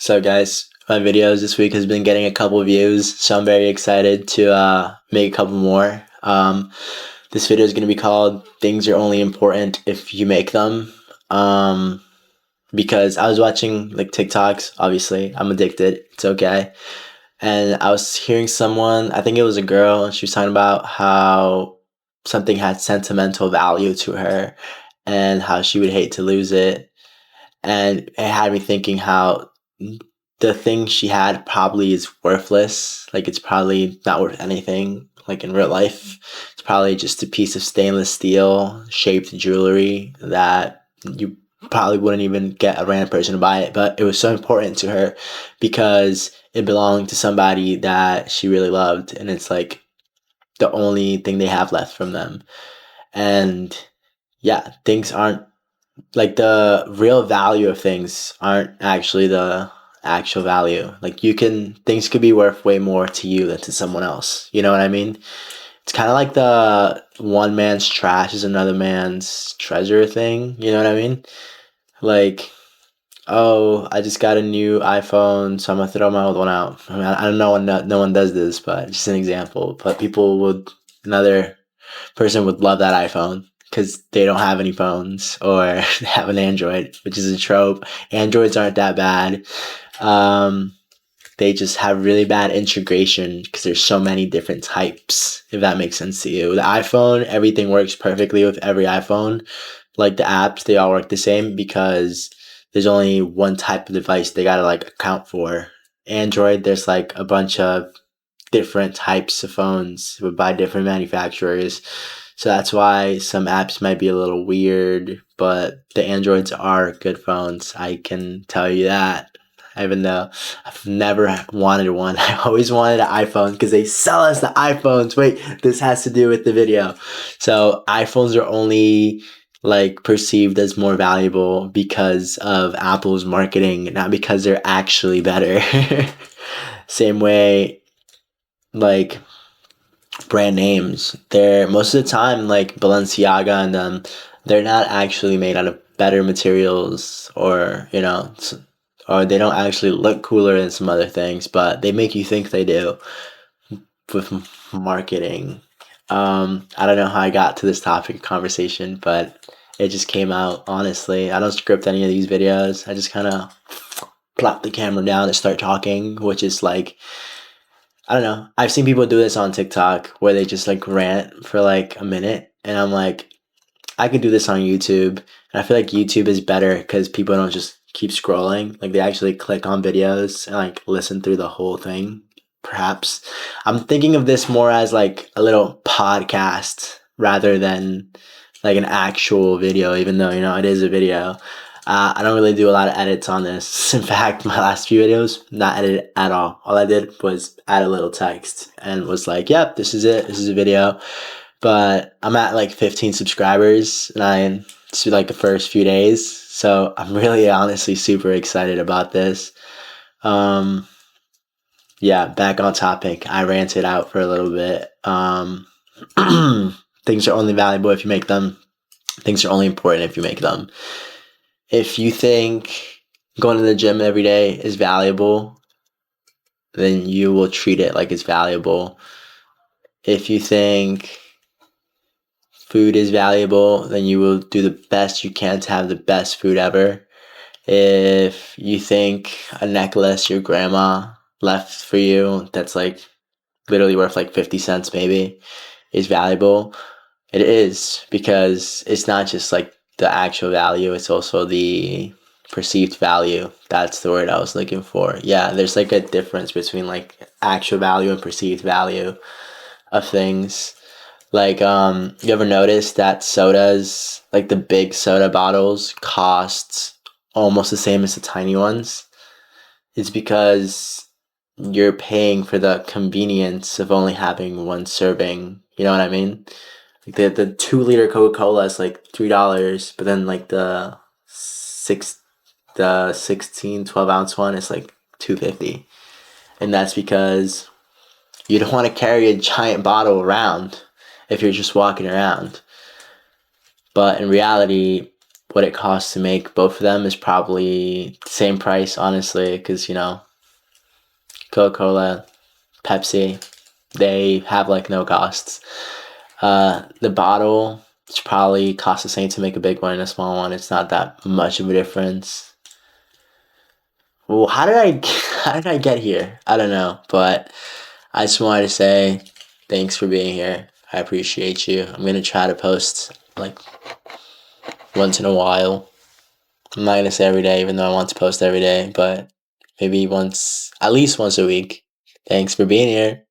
So guys, my videos this week has been getting a couple views, so I'm very excited to make a couple more. This video is going to be called "Things Are Only Important If You Make Them," because I was watching like TikToks. Obviously, I'm addicted. It's okay. And I was hearing someone, I think it was a girl, and she was talking about how something had sentimental value to her, and how she would hate to lose it. And it had me thinking how the thing she had probably is worthless. Like it's probably not worth anything. Like in real life, it's probably just a piece of stainless steel shaped jewelry that you probably wouldn't even get a random person to buy it. But it was so important to her because it belonged to somebody that she really loved, and it's like the only thing they have left from them. And yeah, things aren't like the real value of things aren't actually the actual value. Like things could be worth way more to you than to someone else. You know what I mean? It's kind of like the one man's trash is another man's treasure thing. You know what I mean? Like, oh, I just got a new iPhone, so I'm gonna throw my old one out. I mean, I don't know, no one does this, but just an example. But another person would love that iPhone because they don't have any phones or they have an Android, which is a trope. Androids aren't that bad. They just have really bad integration because there's so many different types, if that makes sense to you. The iPhone, everything works perfectly with every iPhone. Like the apps, they all work the same because there's only one type of device they gotta like account for. Android, there's like a bunch of different types of phones by different manufacturers. So that's why some apps might be a little weird, but the Androids are good phones. I can tell you that. Even though I've never wanted one, I always wanted an iPhone because they sell us the iPhones. Wait, this has to do with the video. So iPhones are only like perceived as more valuable because of Apple's marketing, not because they're actually better. Same way, like brand names, they're most of the time like Balenciaga and they're not actually made out of better materials, or or they don't actually look cooler than some other things, but they make you think they do with marketing. I don't know how I got to this topic of conversation, but it just came out. Honestly, I don't script any of these videos. I just kind of plop the camera down and start talking, which is like, I don't know. I've seen people do this on TikTok where they just like rant for like a minute, and I'm like, I could do this on YouTube. And I feel like YouTube is better because people don't just keep scrolling. Like they actually click on videos and like listen through the whole thing. Perhaps I'm thinking of this more as like a little podcast rather than like an actual video, even though it is a video. I don't really do a lot of edits on this. In fact, my last few videos, not edited at all. All I did was add a little text and was like, yep, this is it. This is a video. But I'm at like 15 subscribers, and it's like the first few days. So I'm really honestly super excited about this. Yeah, back on topic. I ranted out for a little bit. Things are only valuable if you make them. Things are only important if you make them. If you think going to the gym every day is valuable, then you will treat it like it's valuable. If you think food is valuable, then you will do the best you can to have the best food ever. If you think a necklace your grandma left for you that's like literally worth like 50 cents maybe is valuable, it is, because it's not just like the actual value, it's also the perceived value. That's the word I was looking for. Yeah, there's like a difference between like actual value and perceived value of things. Like, you ever notice that sodas, like the big soda bottles, cost almost the same as the tiny ones? It's because you're paying for the convenience of only having one serving. You know what I mean? Like the 2 liter Coca-Cola is like $3, but then like the 16 12 ounce one is like $2.50. And that's because you don't want to carry a giant bottle around if you're just walking around. But in reality, what it costs to make both of them is probably the same price, honestly, because, Coca-Cola, Pepsi, they have like no costs. The bottle, it's probably costs the same to make a big one and a small one. It's not that much of a difference. Well, how did I get here? I don't know, but I just wanted to say thanks for being here. I appreciate you. I'm gonna try to post like once in a while. I'm not gonna say every day, even though I want to post every day, but maybe once, at least once a week. Thanks for being here.